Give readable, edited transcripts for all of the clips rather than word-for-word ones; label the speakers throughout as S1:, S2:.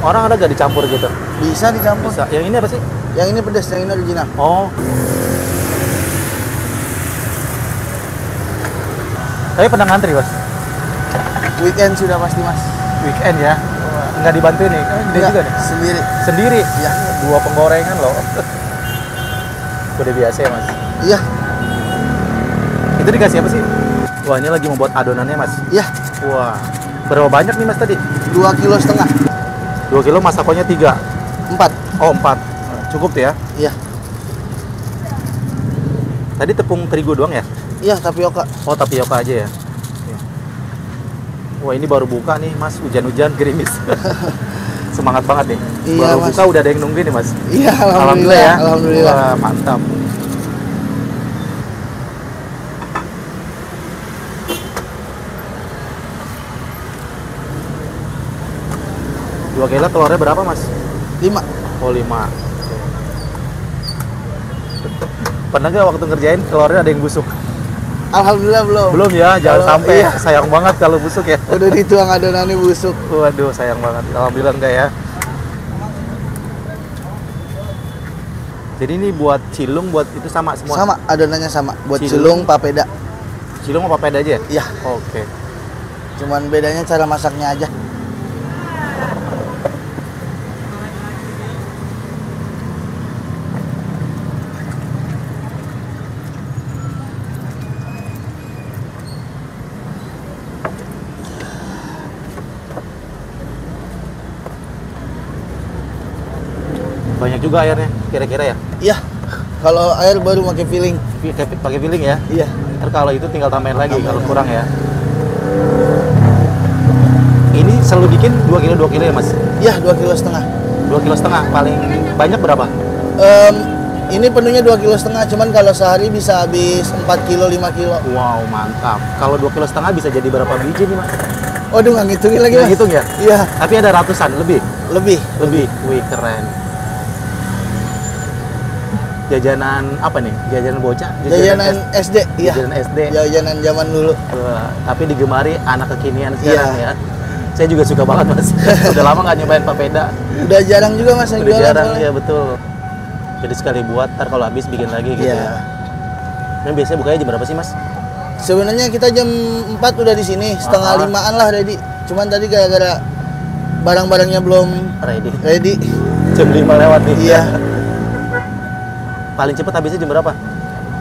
S1: Orang ada gak dicampur gitu?
S2: Bisa dicampur.
S1: Bisa. Yang ini apa sih?
S2: Yang ini pedas, yang ini original.
S1: Oh. Tapi pernah ngantri, Mas?
S2: Weekend sudah pasti, Mas.
S1: Weekend ya? Nggak dibantuin nih? Gede juga nih?
S2: Sendiri.
S1: Sendiri?
S2: Iya.
S1: 2 penggorengan loh. Udah biasa ya, Mas?
S2: Iya.
S1: Itu dikasih apa sih? Wah, ini lagi membuat adonannya, Mas?
S2: Iya.
S1: Wah. Berapa banyak nih, Mas, tadi?
S2: 2,5 kilo.
S1: 2 kilo, masakonya 3?
S2: 4.
S1: Oh, 4. Cukup tuh ya?
S2: Iya.
S1: Tadi tepung terigu doang ya?
S2: Iya, tapioka.
S1: Oh, tapioka aja ya? Iya. Wah, ini baru buka nih, Mas. Hujan-hujan, gerimis. Semangat banget nih.
S2: Iya,
S1: baru
S2: Mas.
S1: buka udah ada yang nungguin nih, Mas.
S2: Iya, alhamdulillah
S1: ya.
S2: Alhamdulillah.
S1: Wah, mantap. Dua kilo telurnya berapa, Mas?
S2: 5.
S1: Oh, 5. Pernah nggak waktu ngerjain telurnya ada yang busuk?
S2: Alhamdulillah belum.
S1: Belum ya, jangan sampai.
S2: Iya.
S1: Sayang banget kalau busuk ya.
S2: Udah dituang adonannya busuk.
S1: Waduh, sayang banget. Alhamdulillah enggak ya. Jadi ini buat cilung, buat itu sama semua?
S2: Sama, adonannya sama. Buat
S1: Cilung.
S2: cilung, papeda.
S1: Cilung apa papeda aja ya?
S2: Iya.
S1: Oke.
S2: Cuman bedanya cara masaknya aja.
S1: Banyak juga airnya, kira-kira ya?
S2: Iya. Kalau air baru pakai filling.
S1: Pakai filling ya?
S2: Iya.
S1: Ntar kalau itu tinggal tambahin lagi
S2: Tambahin
S1: kalau
S2: lagi.
S1: kurang ya. Ini selalu bikin 2 kilo ya, Mas?
S2: Iya, 2,5 kilo.
S1: 2,5 kilo. Paling banyak berapa?
S2: Ini penuhnya 2,5 kilo, cuman kalau sehari bisa habis 4 kilo, 5 kilo.
S1: Wow, mantap. Kalau 2,5 kilo bisa jadi berapa biji nih, Mas?
S2: Waduh, nggak ngitungin lagi,
S1: Nggak
S2: Mas.
S1: hitung ya?
S2: Iya,
S1: Tapi ada ratusan lebih.
S2: lebih.
S1: Wih, keren. Jajanan apa nih? Jajanan bocah?
S2: Jajanan SD, iya.
S1: Jajanan SD.
S2: Jajanan zaman dulu.
S1: Wah, tapi digemari anak kekinian sekarang
S2: Iya.
S1: ya. Saya juga suka banget, Mas. Udah lama nggak nyobain papeda.
S2: Udah jarang juga, Mas, yang
S1: Udah
S2: jualan.
S1: jarang,
S2: soalnya.
S1: ya betul. Jadi sekali buat, ntar kalau habis bikin lagi gitu
S2: Iya.
S1: ya. Ini biasanya bukanya jam berapa sih, Mas?
S2: Sebenarnya kita jam 4 udah di sini, setengah 5-an lah ready. Cuman tadi gara-gara barang-barangnya belum
S1: Ready.
S2: ready.
S1: Jam 5 lewat nih.
S2: Iya.
S1: Paling cepet habisnya jam berapa?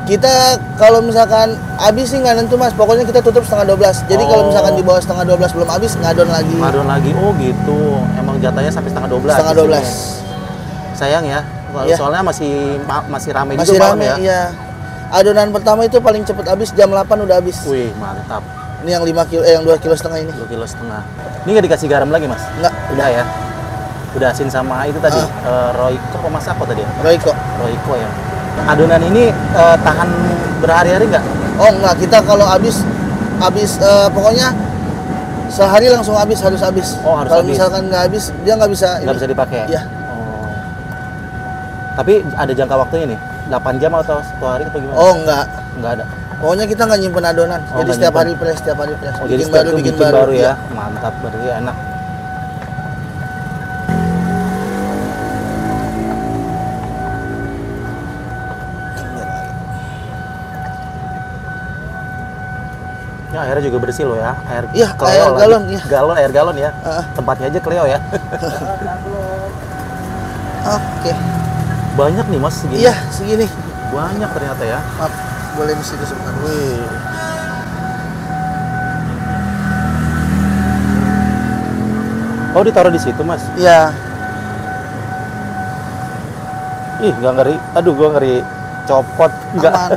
S2: Kita kalau misalkan habis sih nggak nentu, Mas. Pokoknya kita tutup setengah 12. Jadi kalau
S1: Oh.
S2: misalkan di bawah setengah 12 belum habis, ngadon lagi.
S1: Madon lagi. Oh gitu. Emang jatahnya sampai setengah 12.
S2: Setengah
S1: di sini.
S2: 12.
S1: Sayang ya.
S2: Iya.
S1: Soalnya masih ramai
S2: Masih
S1: juga malam
S2: rame,
S1: ya.
S2: iya. Adonan pertama itu paling cepet habis jam 8 udah habis.
S1: Wih, mantap.
S2: Ini yang 5 kilo, yang 2,5 kilo ini.
S1: 2,5 kilo. Ini nggak dikasih garam lagi, Mas?
S2: Enggak,
S1: Udah ya. Udah asin sama itu tadi. Royco apa Masako tadi ya?
S2: Royco.
S1: Royco ya. Adonan ini tahan berhari-hari nggak?
S2: Oh enggak, kita kalau habis pokoknya sehari langsung habis, harus habis.
S1: Oh, harus
S2: kalau
S1: habis.
S2: misalkan nggak habis, dia nggak bisa.
S1: Nggak bisa dipakai?
S2: Iya.
S1: Oh. Tapi ada jangka waktunya nih? 8 jam atau 1 hari atau gimana?
S2: Oh enggak.
S1: Nggak ada.
S2: Pokoknya kita nggak nyimpen adonan.
S1: Oh,
S2: Jadi
S1: nggak
S2: setiap
S1: nyimpen.
S2: hari press.
S1: Oh, jadi
S2: bikin
S1: setiap
S2: baru,
S1: itu
S2: bikin
S1: bikin baru ya?
S2: Iya.
S1: Mantap, berarti enak. Ya, airnya juga bersih loh ya. Air
S2: Iya,
S1: Cleo
S2: air
S1: lagi.
S2: galon, iya.
S1: Air galon ya.
S2: Heeh.
S1: Tempatnya aja Cleo ya.
S2: Oke.
S1: Banyak nih, Mas, segini.
S2: Iya, segini.
S1: Banyak ternyata ya.
S2: Maaf, boleh di situ sebentar.
S1: Wih. Oh, ditaruh di situ, Mas.
S2: Iya.
S1: Ih, nggak ngeri. Aduh, gua ngeri copot. Nggak.
S2: Aman.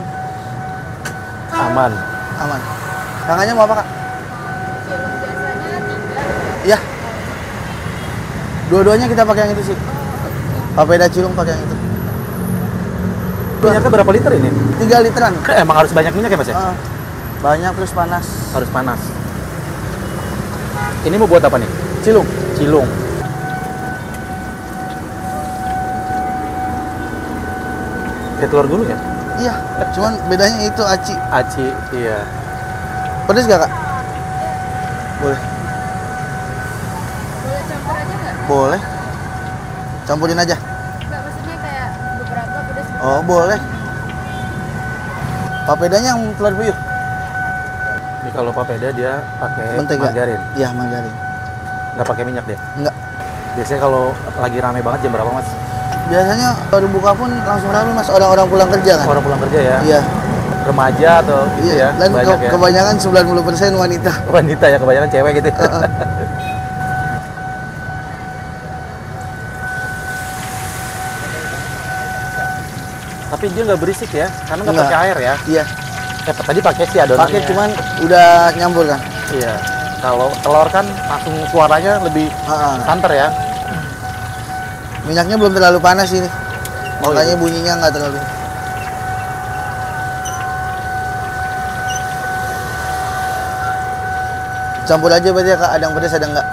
S1: Aman.
S2: Aman. Tangannya mau apa, Kak? Iya. Dua-duanya kita pakai yang itu sih. Papeda cilung pakai yang itu.
S1: Minyaknya berapa liter ini?
S2: 3 literan.
S1: Emang harus banyak minyak ya, Mas ya?
S2: Banyak terus panas.
S1: Harus panas. Ini mau buat apa nih?
S2: Cilung.
S1: Cilung. Kayak telur gulung ya?
S2: Iya. Cuman bedanya itu aci.
S1: Aci, iya.
S2: Pedes gak, Kak? Boleh.
S3: Boleh campur aja nggak?
S2: Boleh. Campurin aja.
S3: Enggak, maksudnya kayak beberapa pedas.
S2: Oh, boleh. Papedanya yang telur puyuh.
S1: Ini kalau papeda dia pakai
S2: Mentega.
S1: margarin,
S2: Iya, margarin.
S1: nggak pakai minyak dia.
S2: Enggak.
S1: Biasanya kalau lagi rame banget jam berapa mas?
S2: Biasanya baru buka pun langsung rame Mas, orang-orang pulang kerja kan.
S1: Orang pulang kerja ya?
S2: Iya.
S1: Remaja atau gitu
S2: Iya.
S1: ya?
S2: Dan
S1: Banyak ya?
S2: kebanyakan 90% wanita.
S1: Wanita ya, kebanyakan cewek gitu. Tapi dia nggak berisik ya, karena nggak
S2: Nggak.
S1: pakai air ya.
S2: Iya.
S1: Tadi pakai sih adonannya.
S2: Pakai cuman udah nyambur kan.
S1: Iya. Kalau telur kan langsung suaranya lebih
S2: Heeh.
S1: santer ya.
S2: Minyaknya belum terlalu panas ini.
S1: Oh,
S2: Makanya
S1: iya.
S2: bunyinya nggak terlalu. Campur aja berarti ya Kak, ada yang pedas ada enggak?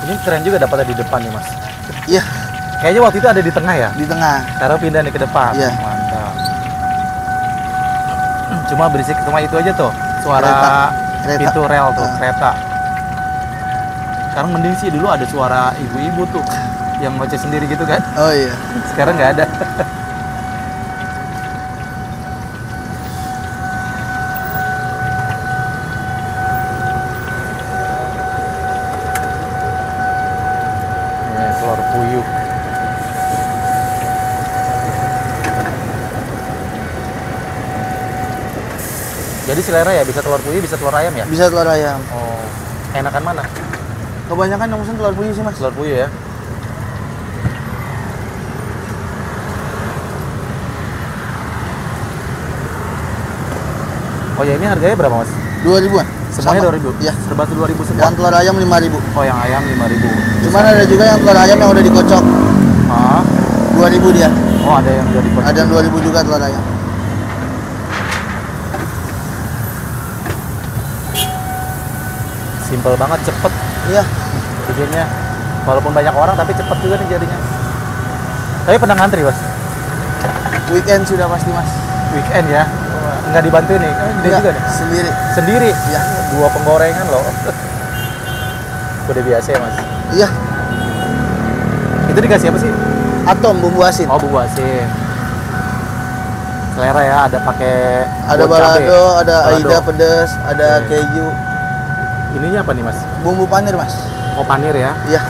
S1: Ini keren juga dapatnya di depan nih mas.
S2: Iya,
S1: Kayaknya waktu itu ada di tengah ya.
S2: di tengah.
S1: Sekarang pindah nih ke depan.
S2: Iya.
S1: Mantap. Cuma berisik cuma itu aja tuh. Suara
S2: Kereta.
S1: pintu rel tuh,
S2: Ah.
S1: kereta. Sekarang mending sih dulu ada suara ibu-ibu tuh yang ngoceh sendiri gitu kan.
S2: Oh iya.
S1: Sekarang nggak ada. Telur puyuh. Jadi selera ya, bisa telur puyuh, bisa telur ayam ya?
S2: Bisa telur ayam.
S1: Oh, enakan mana?
S2: Kebanyakan yang pesen telur puyuh sih Mas.
S1: Telur puyuh ya? Oh ya, ini harganya berapa mas?
S2: 2.000-an.
S1: Semuanya
S2: Sama.
S1: 2.000?
S2: Iya.
S1: Serba 2.000 semua?
S2: Yang telur ayam 5.000.
S1: Oh yang ayam 5.000.
S2: Cuman ada juga yang telur ayam yang udah dikocok.
S1: Ah,
S2: 2.000 dia.
S1: oh ada yang udah dipotong.
S2: Ada yang 2.000 juga telur ayam.
S1: Simple banget, cepet
S2: Iya.
S1: bikinnya. Walaupun banyak orang tapi cepet juga nih jadinya. Tapi pernah ngantri mas?
S2: Weekend sudah pasti Mas.
S1: Weekend ya? Nggak dibantu nih? Kan gede
S2: Enggak,
S1: juga nih?
S2: sendiri.
S1: Sendiri?
S2: Iya.
S1: 2 penggorengan loh. Udah biasa ya mas?
S2: Iya.
S1: Itu dikasih apa sih?
S2: Atom bumbu asin.
S1: Oh bumbu asin. Selera ya, ada pakai
S2: Ada
S1: daun cabe.
S2: balado, ada
S1: Balado.
S2: aida pedas, ada
S1: Oke.
S2: keju.
S1: Ininya apa nih mas?
S2: Bumbu panir Mas.
S1: Oh panir ya.
S2: Iya.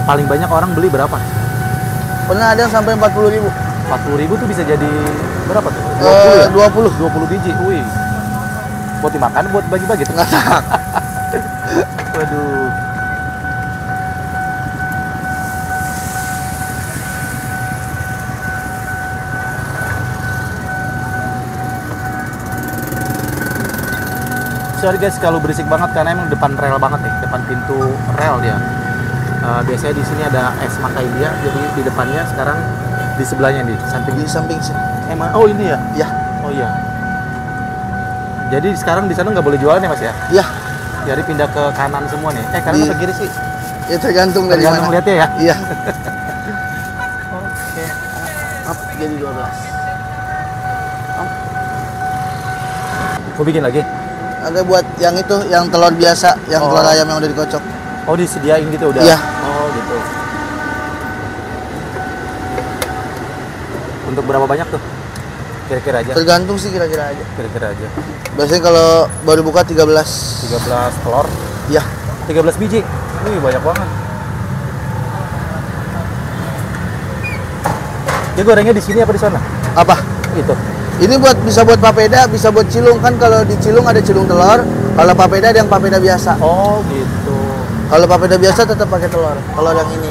S1: Paling banyak orang beli berapa?
S2: Pernah ada yang sampai 40.000.
S1: 40.000 tuh bisa jadi berapa tuh? 20 ya?
S2: 20.
S1: 20 biji. Wih. Buat dimakan, buat bagi-bagi tuh.
S2: Nggak tahu.
S1: Waduh. Sorry guys kalau berisik banget karena emang depan rel banget nih, depan pintu rel dia. Biasanya di sini ada es makai dia, jadi di depannya sekarang di sebelahnya nih, samping.
S2: Di samping sini.
S1: Emang, oh ini ya?
S2: Iya.
S1: Oh iya. Jadi sekarang di sana nggak boleh jualan ya mas ya?
S2: Iya.
S1: Jadi pindah ke kanan semua nih. Kanan
S2: Iya.
S1: apa kiri sih?
S2: Ya tergantung dari
S1: Tergantung
S2: mana.
S1: lihatnya ya.
S2: Iya.
S1: Oke.
S2: Up jadi 12.
S1: Mau bikin lagi?
S2: Ada buat yang itu, yang telur biasa, yang
S1: Oh.
S2: telur ayam yang udah dikocok.
S1: Oh disediain gitu udah?
S2: Iya.
S1: Oh gitu. Untuk berapa banyak tuh? Kira-kira aja.
S2: Tergantung sih kira-kira aja.
S1: Kira-kira aja.
S2: Biasanya kalau baru buka 13.
S1: 13 telur,
S2: Iya.
S1: 13 biji. Wih banyak banget. Dia gorengnya di sini apa di sana?
S2: Apa?
S1: Itu.
S2: Ini bisa buat papeda, bisa buat cilung kan. Kalau di cilung ada cilung telur, kalau papeda ada yang papeda biasa.
S1: Oh gitu.
S2: Kalau papeda biasa tetap pakai telur. Telur yang ini.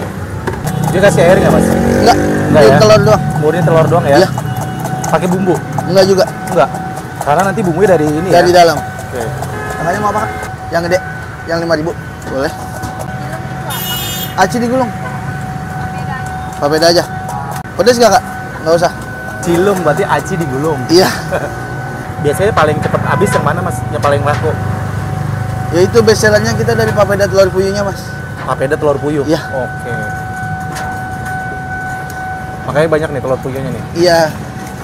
S1: Dia kasih air nggak mas?
S2: Enggak,
S1: Enggak ya?
S2: telur doang.
S1: Murni telur doang ya?
S2: Iya.
S1: Pakai bumbu?
S2: Enggak juga,
S1: Enggak. Karena nanti bumbunya dari ini
S2: dari
S1: ya?
S2: dalam.
S1: Oke.
S2: Makanya mau apa Kak? Yang gede, yang 5.000. Boleh. Aci digulung. Papeda aja. Pedes nggak Kak? Nggak usah.
S1: Cilung berarti aci digulung.
S2: Iya.
S1: Biasanya paling cepet habis yang mana mas? Yang paling laku?
S2: Ya itu best sellernya kita dari papeda telur puyuhnya Mas.
S1: Papeda telur puyuh.
S2: Iya.
S1: Oke. Makanya banyak nih telur puyuhnya nih.
S2: Iya.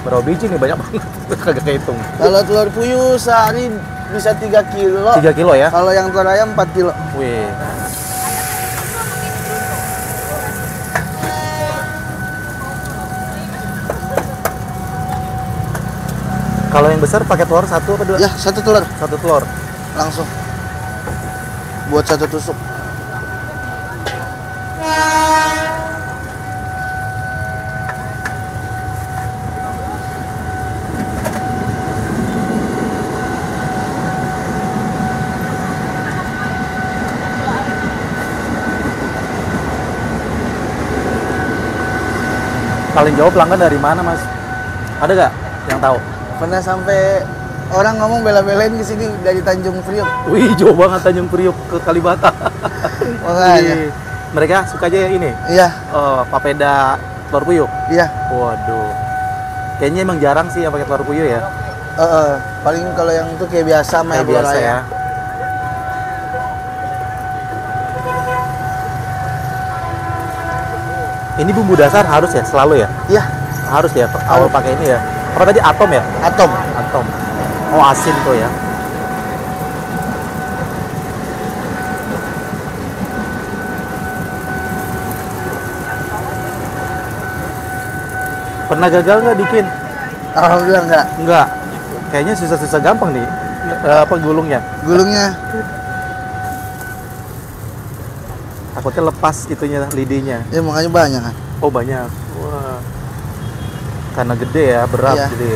S1: Berapa biji nih? Banyak banget. Kagak kehitung.
S2: Kalau telur puyuh sehari bisa 3 kilo.
S1: 3 kilo ya?
S2: Kalau yang telur ayam 4 kilo.
S1: Wih. Kalau yang besar pakai telur 1 apa 2?
S2: Ya, 1 telur
S1: 1 telur.
S2: langsung. Buat 1 tusuk.
S1: Paling jauh pelanggan dari mana, Mas? Ada nggak yang tahu?
S2: Pernah sampai orang ngomong bela-belain ke sini dari Tanjung Priok.
S1: Wih, jauh banget Tanjung Priok ke Kalibata.
S2: Makanya.
S1: Wih, mereka suka aja ini,
S2: Iya,
S1: papeda telur puyuh.
S2: iya.
S1: Waduh. Kayaknya emang jarang sih yang pakai telur puyuh ya.
S2: Paling kalau yang itu kayak biasa sama
S1: Kayak
S2: telur
S1: biasa
S2: ayam.
S1: ya. Ini bumbu dasar harus ya, selalu ya?
S2: Iya,
S1: Harus ya, awal pakai ini ya. Apa tadi atom ya?
S2: atom.
S1: Atom. Oh, asin tuh ya. Pernah gagal nggak bikin?
S2: Alhamdulillah enggak.
S1: Enggak. Kayaknya susah-susah gampang nih. Apa gulungnya?
S2: Gulungnya
S1: Takutnya lepas itunya lidinya.
S2: ya makanya banyak kan.
S1: Oh, banyak. Wah. Karena gede ya, berat
S2: Iya.
S1: jadi.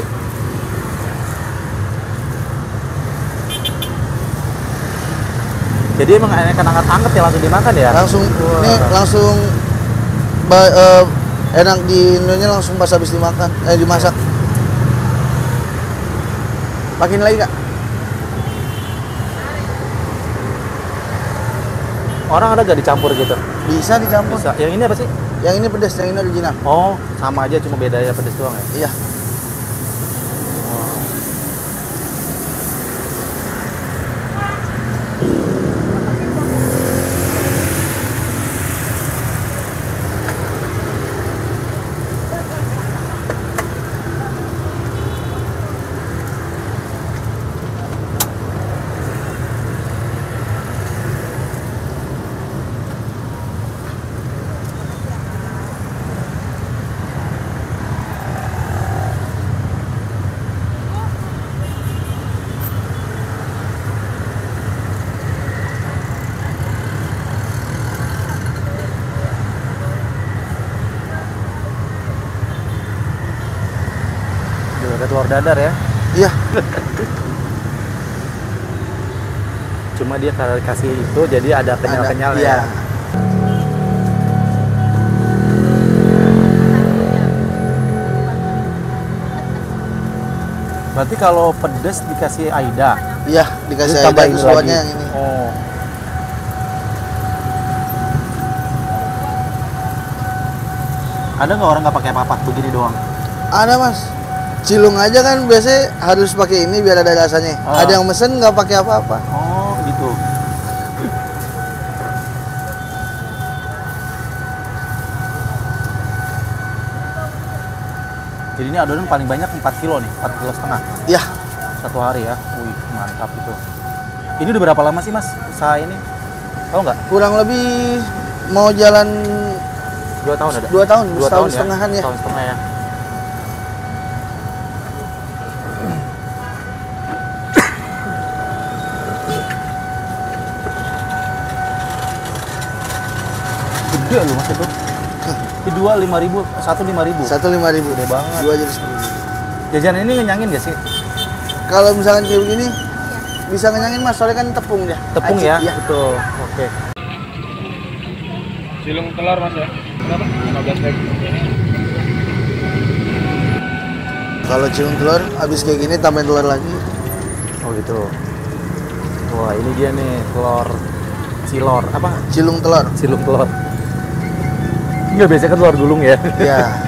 S1: Jadi emang enak anget-anget ya langsung dimakan ya?
S2: Langsung
S1: Wah.
S2: ini langsung enak di Indonesia langsung pas habis dimakan, dimasak. Pakin lagi Kak?
S1: Orang ada gak dicampur gitu?
S2: Bisa dicampur.
S1: Bisa. Yang ini apa sih?
S2: Yang ini pedas, yang ini original.
S1: Oh, sama aja cuma beda ya pedes doang ya.
S2: Iya.
S1: Oh. Tuh, ada telur dadar ya.
S2: Iya.
S1: Cuma dia kalau kasih itu jadi ada kenyal-kenyal
S2: Iya.
S1: ya. Berarti kalau pedes dikasih Aida,
S2: Iya, dikasih
S1: terus
S2: air
S1: tambahin
S2: terus
S1: lagi.
S2: luarnya yang ini.
S1: Oh. Ada nggak orang nggak pakai papat begini doang?
S2: Ada Mas. Cilung aja kan biasanya harus pakai ini biar ada rasanya.
S1: Ah.
S2: Ada yang mesen nggak pakai apa-apa.
S1: Oh, gitu. Jadi ini adonan paling banyak 4 kilo nih, 4 kilo setengah
S2: Iya.
S1: satu hari ya. Wih, mantap itu. Ini udah berapa lama sih Mas usaha ini? Tahu nggak?
S2: Kurang lebih mau jalan
S1: 2 tahun ada?
S2: 2 tahun,
S1: 2
S2: setahun
S1: tahun
S2: setengahan ya.
S1: Setahun setengah ya. Gede loh Mas itu. Ini 2 5.000, 1 5.000.
S2: 1.500.
S1: Gede banget.
S2: Dua jadi 10.000.
S1: Jajanan ini ngenyangin gak sih?
S2: Kalau misalkan kayak begini bisa ngenyangin Mas, soalnya kan tepung dia.
S1: Tepung
S2: Acik,
S1: ya?
S2: Iya.
S1: Betul. Oke.
S4: Cilung telur Mas ya? Berapa? 15.000.
S2: Kalau cilung telur habis kayak gini tambahin telur lagi.
S1: Oh gitu. Wah, ini dia nih telur cilor apa?
S2: Cilung telur.
S1: Cilung telur. Enggak biasa kan telur gulung ya.
S2: Iya.